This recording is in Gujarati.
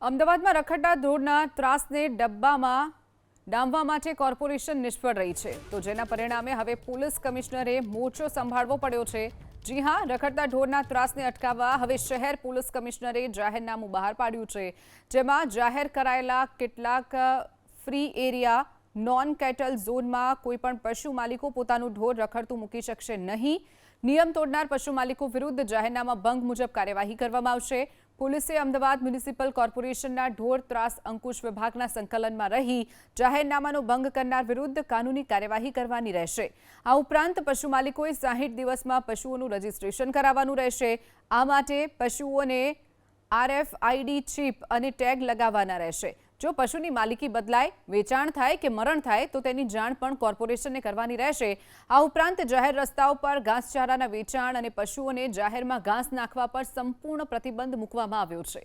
અમદાવાદમાં રખડતા ઢોરના ત્રાસને ડામવા માટે કોર્પોરેશન નિષ્ફળ રહી છે, તો જેના પરિણામે હવે પોલીસ કમિશનરે મોરચો સંભાળવો પડ્યો છે। જી હા, રખડતા ઢોરના ત્રાસને અટકાવવા હવે શહેર પોલીસ કમિશનરે જાહેરનામું બહાર પાડ્યું છે, જેમાં જાહેર કરાયેલા કેટલાક ફ્રી એરિયા નોન કેટલ ઝોનમાં કોઈપણ પશુ માલિકો પોતાનું ઢોર રખડતું મૂકી શકશે નહીં। નિયમ તોડનાર પશુ માલિકો વિરુદ્ધ જાહેરનામા ભંગ મુજબ કાર્યવાહી કરવામાં આવશે। પોલીસે અમદાવાદ મ્યુનિસિપલ કોર્પોરેશનના ઢોર ત્રાસ અંકુશ વિભાગના સંકલનમાં રહી જાહેરનામાનો ભંગ કરનાર વિરુદ્ધ કાનૂની કાર્યવાહી કરવાની રહેશે। આ ઉપરાંત પશુ માલિકોએ 60 દિવસમાં પશુઓનું રજીસ્ટ્રેશન કરાવવાનું રહેશે। આ માટે પશુઓને RFID ચિપ અને ટેગ લગાવવાના રહેશે। જો પશુની માલિકી બદલાય, વેચાણ થાય કે મરણ થાય તો તેની જાણ પણ કોર્પોરેશનને કરવાની રહેશે। આ ઉપરાંત જાહેર રસ્તાઓ પર ઘાસચારાના વેચાણ અને પશુઓને જાહેરમાં ઘાસ નાખવા પર સંપૂર્ણ પ્રતિબંધ મૂકવામાં આવ્યો છે।